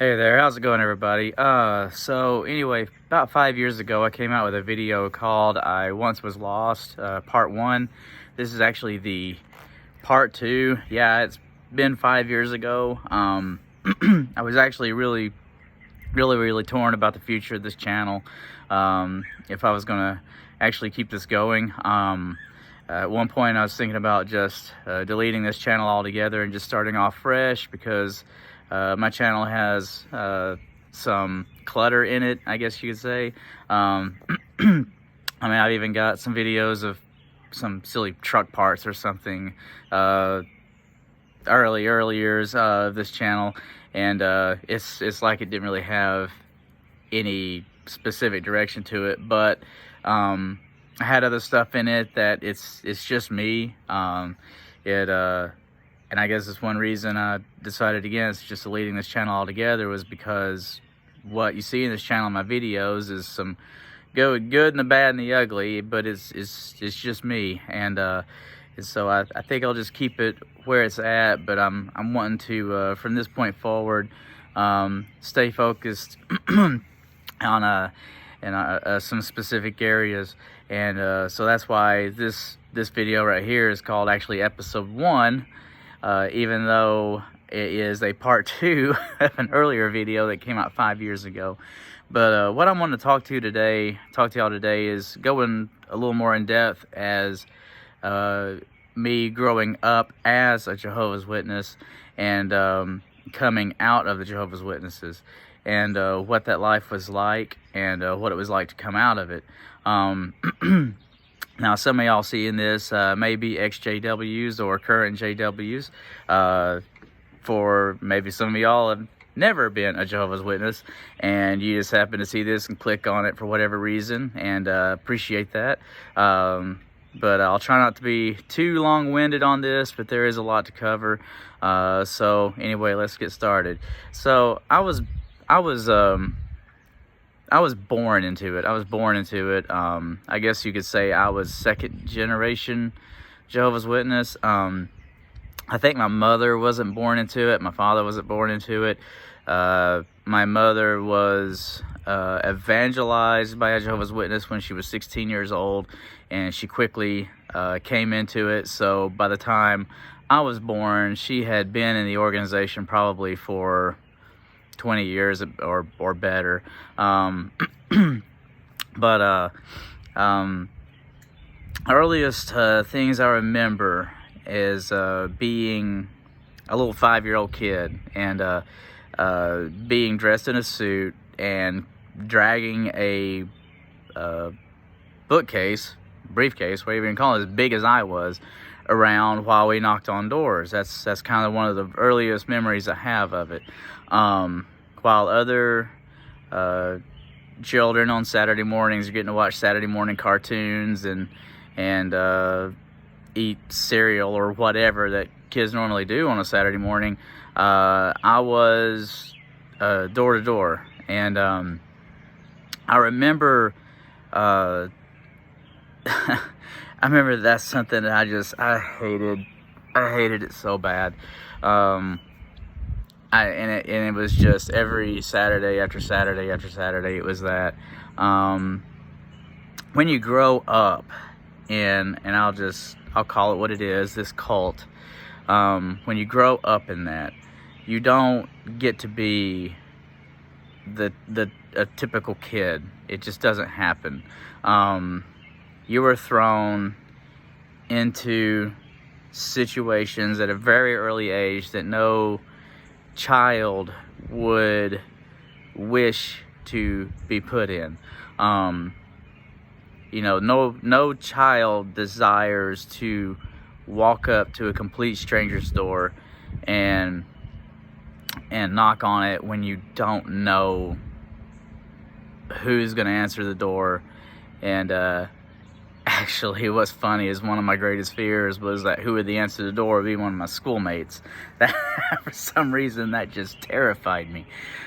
Hey there, how's it going, everybody? So anyway, about 5 years ago, I came out with a video called I Once Was Lost, part one. This is actually the part two. Yeah, it's been 5 years ago. I was actually really torn about the future of this channel. If I was gonna actually keep this going. At one point, I was thinking about just deleting this channel altogether and just starting off fresh, because my channel has some clutter in it, I guess you could say. I mean, I've even got some videos of some silly truck parts or something, early years of this channel, and it's like it didn't really have any specific direction to it, but I had other stuff in it that it's just me. And I guess it's one reason I decided against just deleting this channel altogether, was because what you see in this channel in my videos is some good and the bad and the ugly, but it's just me. And so I think I'll just keep it where it's at, but I'm wanting to from this point forward stay focused on some specific areas. And so that's why this video right here is called actually episode 1. Even though it is a part 2 of an earlier video that came out 5 years ago. But what I want to talk to y'all today is going a little more in depth as me growing up as a Jehovah's Witness, and coming out of the Jehovah's Witnesses, and what that life was like, and what it was like to come out of it. Now, some of y'all seeing this may be ex-JWs or current JWs. For maybe some of y'all have never been a Jehovah's Witness, and you just happen to see this and click on it for whatever reason, and appreciate that. But I'll try not to be too long-winded on this, but there is a lot to cover. So anyway, let's get started. So I was born into it. I guess you could say I was second generation Jehovah's Witness. I think my mother wasn't born into it. My father wasn't born into it. My mother was evangelized by a Jehovah's Witness when she was 16 years old, and she quickly came into it. So by the time I was born, she had been in the organization probably for 20 years or better. But earliest things I remember is being a little 5-year-old kid, and being dressed in a suit and dragging a briefcase, whatever you can call it, as big as I was, around while we knocked on doors. That's kind of one of the earliest memories I have of it. While other children on Saturday mornings are getting to watch Saturday morning cartoons and eat cereal or whatever that kids normally do on a Saturday morning, I was door to door. And I remember I remember that's something that I hated it so bad. And it was just every Saturday after Saturday after Saturday. It was that when you grow up in, and I'll call it what it is, this cult. When you grow up in that, you don't get to be a typical kid. It just doesn't happen. You were thrown into situations at a very early age that no child would wish to be put in. No child desires to walk up to a complete stranger's door and knock on it when you don't know who's going to answer the door. And actually, what's funny is one of my greatest fears was that who would answer the door would be one of my schoolmates. That, for some reason, that just terrified me.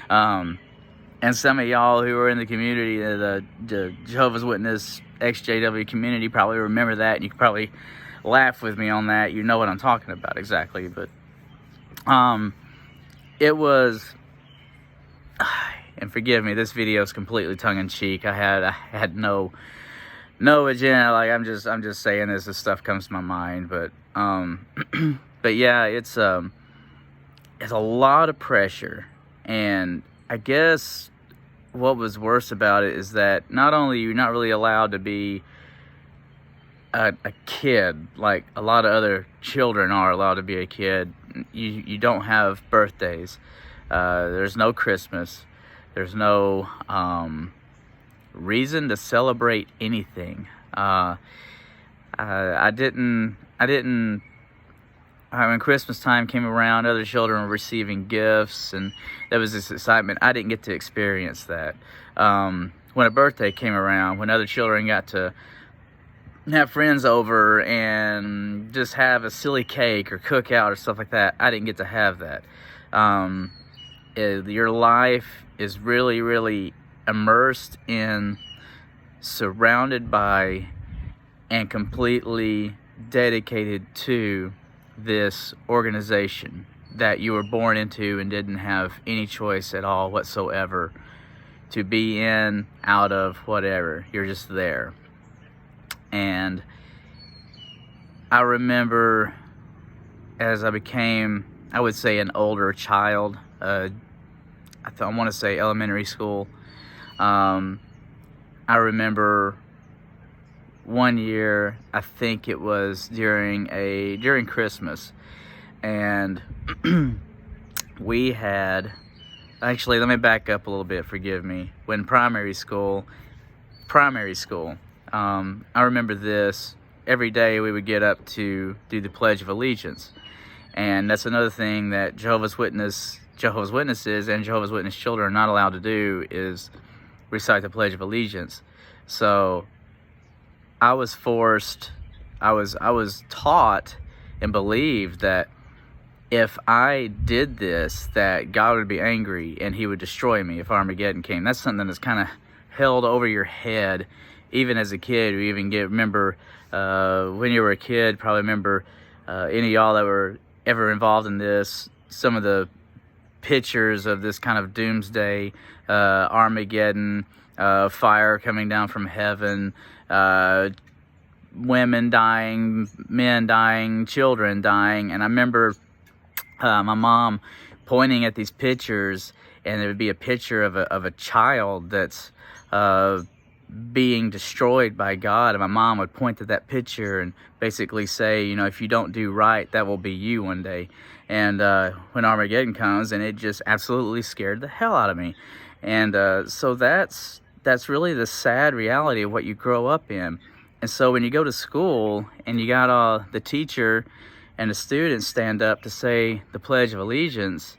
And some of y'all who are in the community, the Jehovah's Witness ex-JW community, probably remember that, and you can probably laugh with me on that. You know what I'm talking about exactly. But it was and forgive me, this video is completely tongue-in-cheek. I had no agenda. Like, I'm just saying this as stuff comes to my mind. But but yeah, it's a lot of pressure. And I guess what was worse about it is that not only you're not really allowed to be a kid like a lot of other children are allowed to be a kid. You don't have birthdays. There's no Christmas. There's no reason to celebrate anything. I didn't. When Christmas time came around, other children were receiving gifts, and there was this excitement. I didn't get to experience that. When a birthday came around, when other children got to have friends over and just have a silly cake or cookout or stuff like that, I didn't get to have that. Your life is really, really immersed in, surrounded by, and completely dedicated to this organization that you were born into and didn't have any choice at all whatsoever to be in, out of, whatever. You're just there. And I remember as I became, I would say, an older child, I want to say elementary school, I remember one year, I think it was during Christmas, and we had, actually, let me back up a little bit, forgive me. When primary school, I remember this, every day we would get up to do the Pledge of Allegiance. And that's another thing that Jehovah's Witnesses and Jehovah's Witness children are not allowed to do, is recite the Pledge of Allegiance. So I was forced, I was taught and believed that if I did this, that God would be angry and he would destroy me if Armageddon came. That's something that's kind of held over your head. Even as a kid, we even remember when you were a kid, probably remember any of y'all that were ever involved in this, some of the pictures of this kind of doomsday, Armageddon, fire coming down from heaven, women dying, men dying, children dying. And I remember my mom pointing at these pictures, and there would be a picture of a child that's being destroyed by God, and my mom would point to that picture and basically say, you know, if you don't do right, that will be you one day. And when Armageddon comes, and it just absolutely scared the hell out of me. And so that's really the sad reality of what you grow up in. And so when you go to school and you got the teacher and the students stand up to say the Pledge of Allegiance,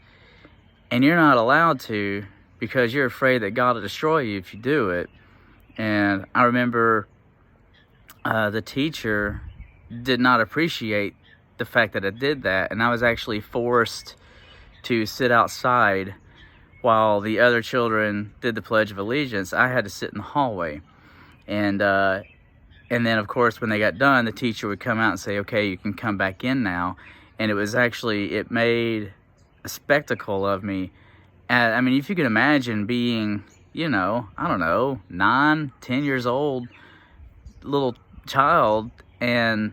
and you're not allowed to because you're afraid that God will destroy you if you do it. And I remember the teacher did not appreciate the fact that I did that, and I was actually forced to sit outside while the other children did the Pledge of Allegiance. I had to sit in the hallway, and then of course when they got done, the teacher would come out and say, okay, you can come back in now. And it made a spectacle of me. I mean, if you can imagine being, you know, I don't know, 9, 10 years old, little child, and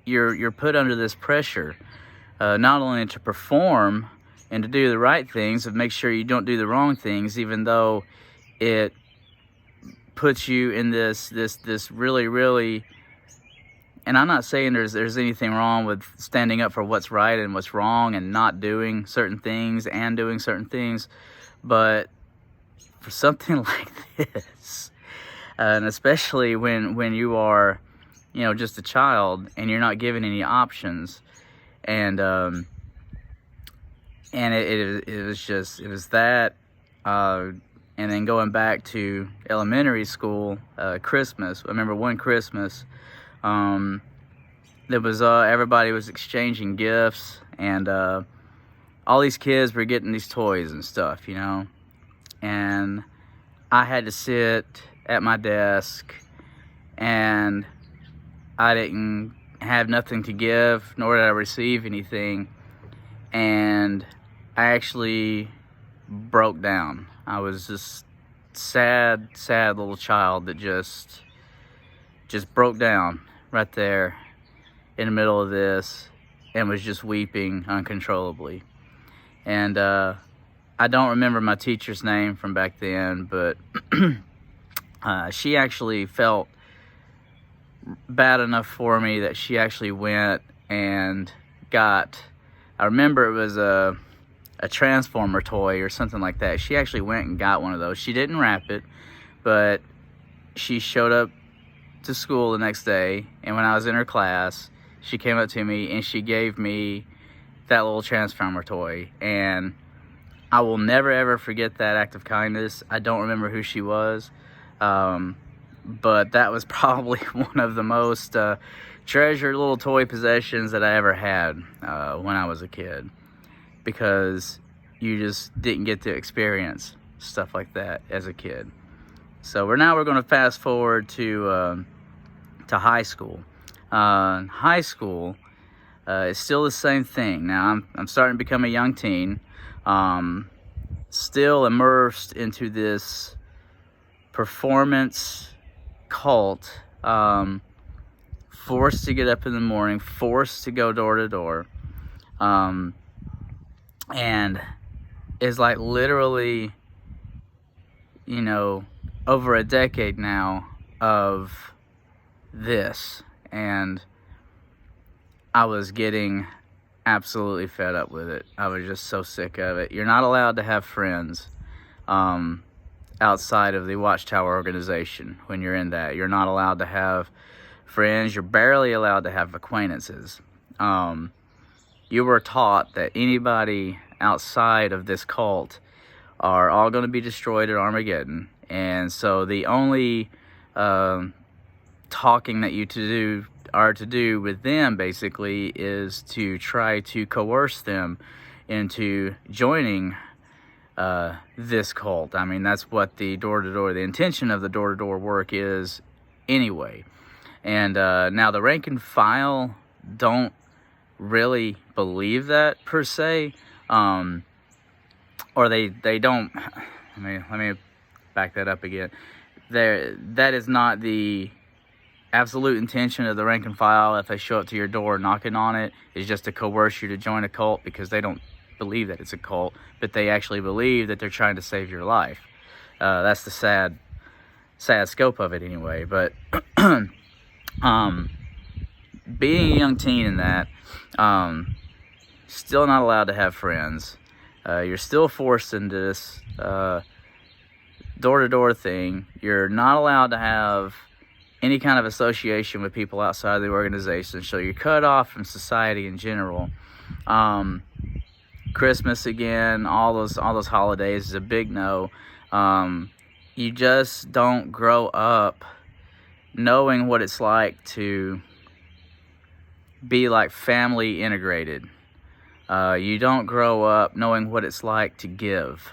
you're put under this pressure, not only to perform and to do the right things, but make sure you don't do the wrong things, even though it puts you in this really, really, and I'm not saying there's anything wrong with standing up for what's right and what's wrong and not doing certain things and doing certain things, but for something like this, and especially when you are, you know, just a child and you're not given any options, and it was that, and then going back to elementary school, Christmas. I remember one Christmas, there was everybody was exchanging gifts, and all these kids were getting these toys and stuff, you know. And I had to sit at my desk, and I didn't have nothing to give, nor did I receive anything. And I actually broke down. I was just sad little child that just broke down right there in the middle of this and was just weeping uncontrollably. And I don't remember my teacher's name from back then, but she actually felt bad enough for me that she actually went and got, I remember it was a Transformer toy or something like that. She actually went and got one of those. She didn't wrap it, but she showed up to school the next day, and when I was in her class, she came up to me and she gave me that little Transformer toy, and I will never ever forget that act of kindness. I don't remember who she was, but that was probably one of the most treasured little toy possessions that I ever had when I was a kid, because you just didn't get to experience stuff like that as a kid. So we're going to fast forward to high school. High school is still the same thing. Now I'm starting to become a young teen, still immersed into this performance cult, forced to get up in the morning, forced to go door to door, and is like literally, you know, over a decade now of this, and I was getting absolutely fed up with it. I was just so sick of it. You're not allowed to have friends outside of the Watchtower organization. When you're in that, you're not allowed to have friends. You're barely allowed to have acquaintances. You were taught that anybody outside of this cult are all going to be destroyed at Armageddon, and so the only talking that you are to do with them basically is to try to coerce them into joining this cult. I mean, that's what the the intention of the door-to-door work is anyway. And now the rank and file don't really believe that per se, or they don't. Let me back that up again. That is not the absolute intention of the rank and file. If they show up to your door knocking on it, is just to coerce you to join a cult, because they don't believe that it's a cult, but they actually believe that they're trying to save your life. That's the sad scope of it anyway. But being a young teen in that, still not allowed to have friends. You're still forced into this door-to-door thing. You're not allowed to have any kind of association with people outside of the organization, so you're cut off from society in general. Christmas again, all those holidays is a big no. You just don't grow up knowing what it's like to be like family integrated. You don't grow up knowing what it's like to give,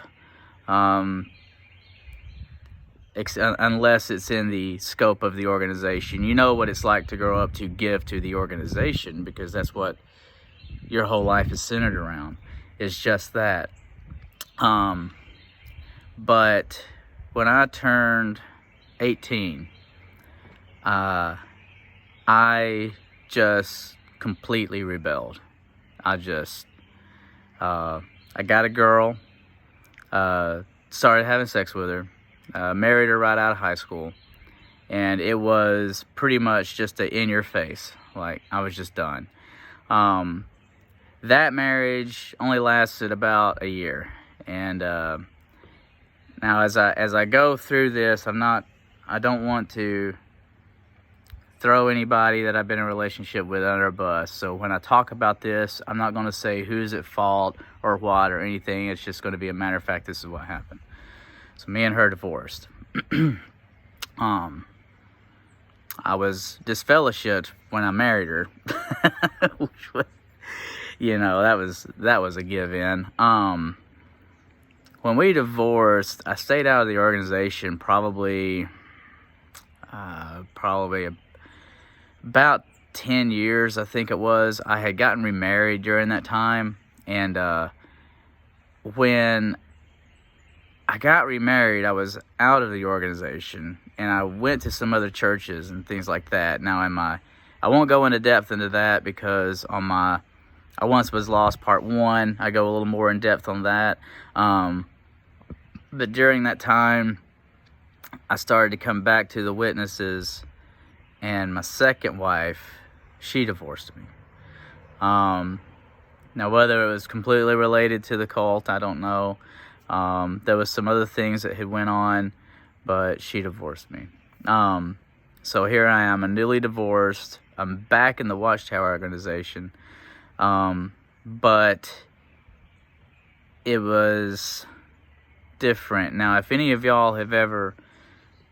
unless it's in the scope of the organization. You know what it's like to grow up to give to the organization, because that's what your whole life is centered around. It's just that. But when I turned 18, I just completely rebelled. I got a girl, started having sex with her, married her right out of high school, and it was pretty much just a in your face. Like, I was just done. That marriage only lasted about a year, and now as I go through this, I don't want to throw anybody that I've been in a relationship with under a bus. So when I talk about this, I'm not going to say who's at fault or what or anything. It's just going to be a matter of fact, this is what happened. So me and her divorced. I was disfellowshipped when I married her, which was, you know, that was a give-in. When we divorced, I stayed out of the organization probably about 10 years, I think it was. I had gotten remarried during that time, and when I got remarried, I was out of the organization, and I went to some other churches and things like that. Now, I won't go into depth into that, because on my I Once Was Lost Part 1, I go a little more in depth on that. But during that time, I started to come back to the witnesses, and my second wife, she divorced me. Now, whether it was completely related to the cult, I don't know. There was some other things that had went on, but she divorced me. So here I am, I'm newly divorced. I'm back in the Watchtower organization. But it was different. Now, if any of y'all have ever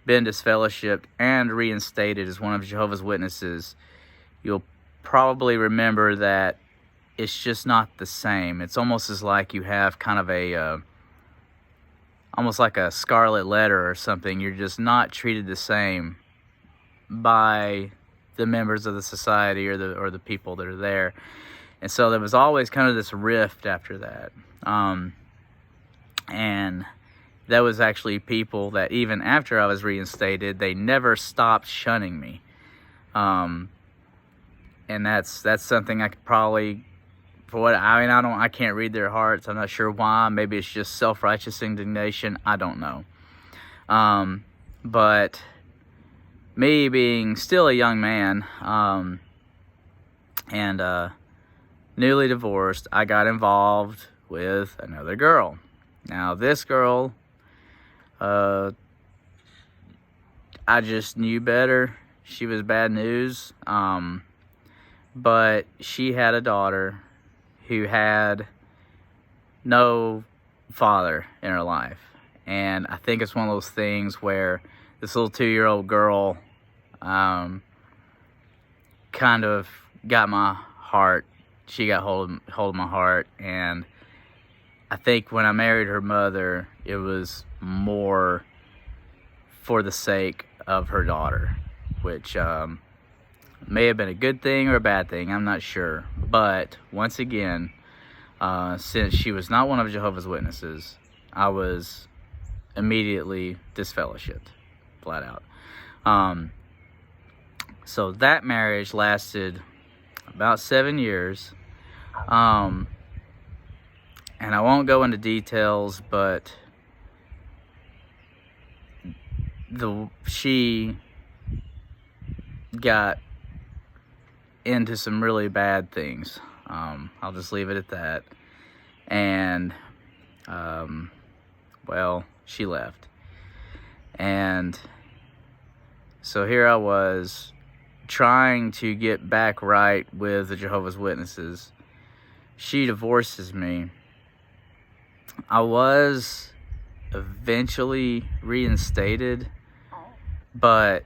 been disfellowshipped and reinstated as one of Jehovah's Witnesses, you'll probably remember that it's just not the same. It's almost as like you have kind of a almost like a scarlet letter or something. You're just not treated the same by the members of the society or the people that are there. And so there was always kind of this rift after that. And there was actually people that even after I was reinstated, they never stopped shunning me. And that's something I could probably, I can't read their hearts. I'm not sure why. Maybe it's just self-righteous indignation. I don't know. But me being still a young man, and newly divorced, I got involved with another girl. Now, this girl, I just knew better. She was bad news. But she had a daughter who had no father in her life. And I think it's one of those things where this little 2-year-old girl kind of got my heart. She got hold of my heart. And I think when I married her mother, it was more for the sake of her daughter, which may have been a good thing or a bad thing, I'm not sure. But once again, since she was not one of Jehovah's Witnesses, I was immediately disfellowshipped, flat out. So that marriage lasted about 7 years. And I won't go into details, but she got into some really bad things. I'll just leave it at that. And well, she left. And so here I was trying to get back right with the Jehovah's Witnesses. She divorces me. I was eventually reinstated, but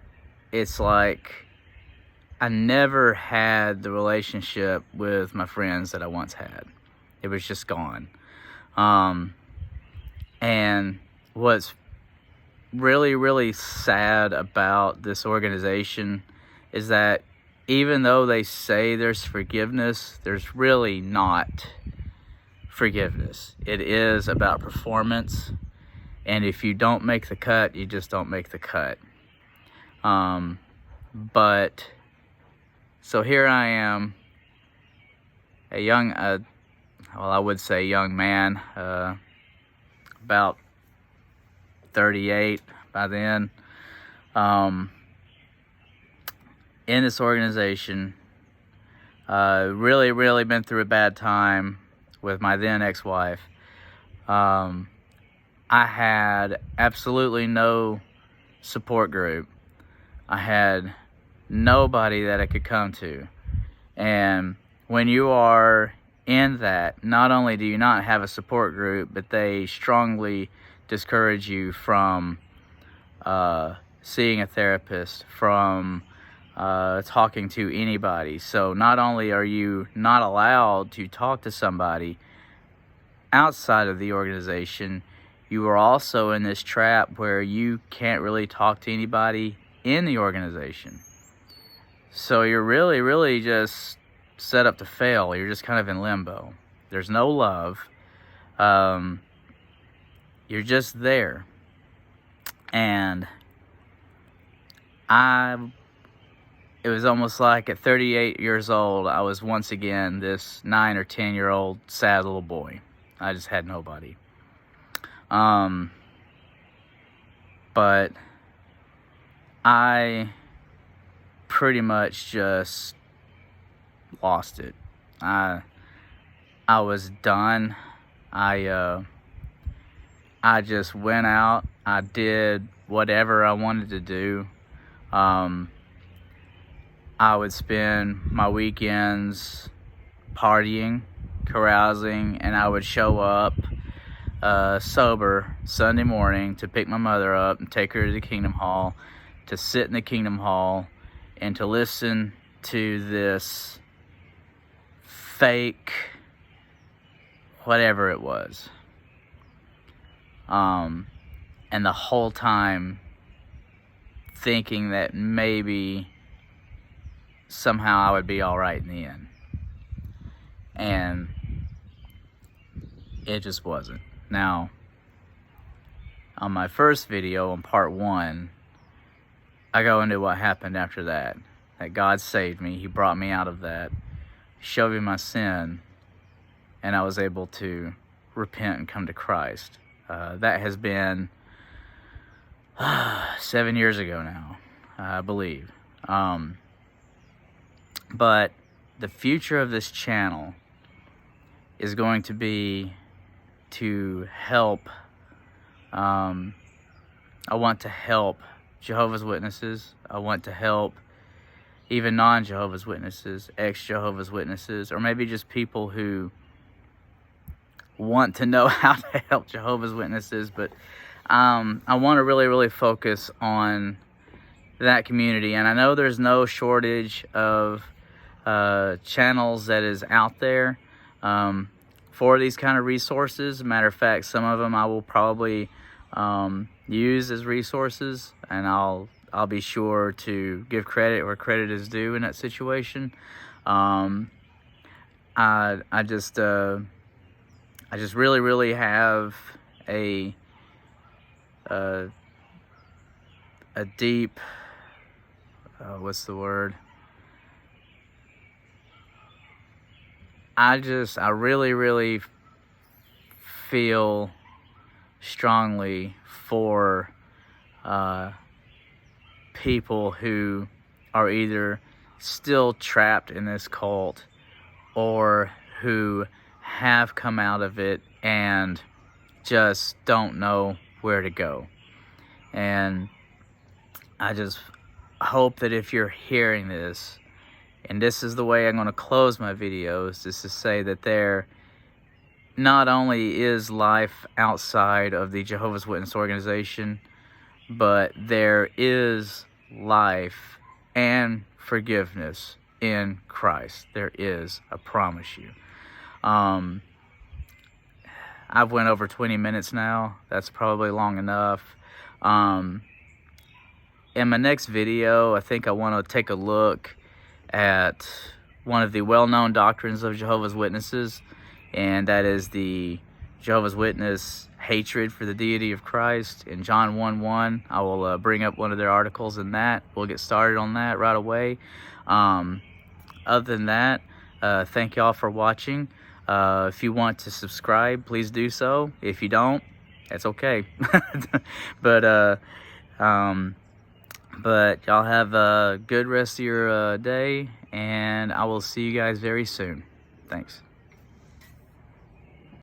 it's like I never had the relationship with my friends that I once had. It was just gone. And what's really, really sad about this organization is that even though they say there's forgiveness, there's really not forgiveness. It is about performance. And if you don't make the cut, you just don't make the cut. But so here I am, a young, I would say young man, about 38 by then, in this organization, really been through a bad time with my then ex-wife. I had absolutely no support group. I had nobody that I could come to. And when you are in that, not only do you not have a support group, but they strongly discourage you from seeing a therapist, from talking to anybody. So not only are you not allowed to talk to somebody outside of the organization, you are also in this trap where you can't really talk to anybody in the organization. So you're really just set up to fail. You're just kind of in limbo. There's no love. you're just there. And it was almost like at 38 years old, I was once again this 9 or 10-year-old sad little boy. I just had nobody. But I pretty much just lost it. I was done. I just went out. I did whatever I wanted to do. I would spend my weekends partying, carousing, and I would show up sober Sunday morning to pick my mother up and take her to the Kingdom Hall, to sit in the Kingdom Hall and to listen to this fake whatever it was. And the whole time thinking that maybe somehow I would be all right in the end. And it just wasn't. Now, on my first video, on part 1, I go into what happened after that. That God saved me. He brought me out of that, showed me my sin, and I was able to repent and come to Christ. That has been 7 years ago now, I believe. But the future of this channel is going to be to help. I want to help Jehovah's Witnesses. I want to help even non-Jehovah's Witnesses, ex-Jehovah's Witnesses, or maybe just people who want to know how to help Jehovah's Witnesses. But I want to really focus on that community. And I know there's no shortage of channels that is out there for these kind of resources. Matter of fact, some of them I will probably use as resources, and I'll be sure to give credit where credit is due in that situation. I just really have a deep what's the word? I really feel strongly for people who are either still trapped in this cult or who have come out of it and just don't know where to go. And I just hope that if you're hearing this, and this is the way I'm going to close my videos, is to say that there not only is life outside of the Jehovah's Witness organization, but there is life and forgiveness in Christ. There is, I promise you. I've went over 20 minutes now. That's probably long enough. In my next video, I think I want to take a look at one of the well-known doctrines of Jehovah's Witnesses, and that is the Jehovah's Witness hatred for the deity of Christ. In John 1:1, I will bring up one of their articles in that. We'll get started on that right away. Other than that, thank y'all for watching. If you want to subscribe, please do so. If you don't, that's okay. But y'all have a good rest of your day, and I will see you guys very soon. Thanks.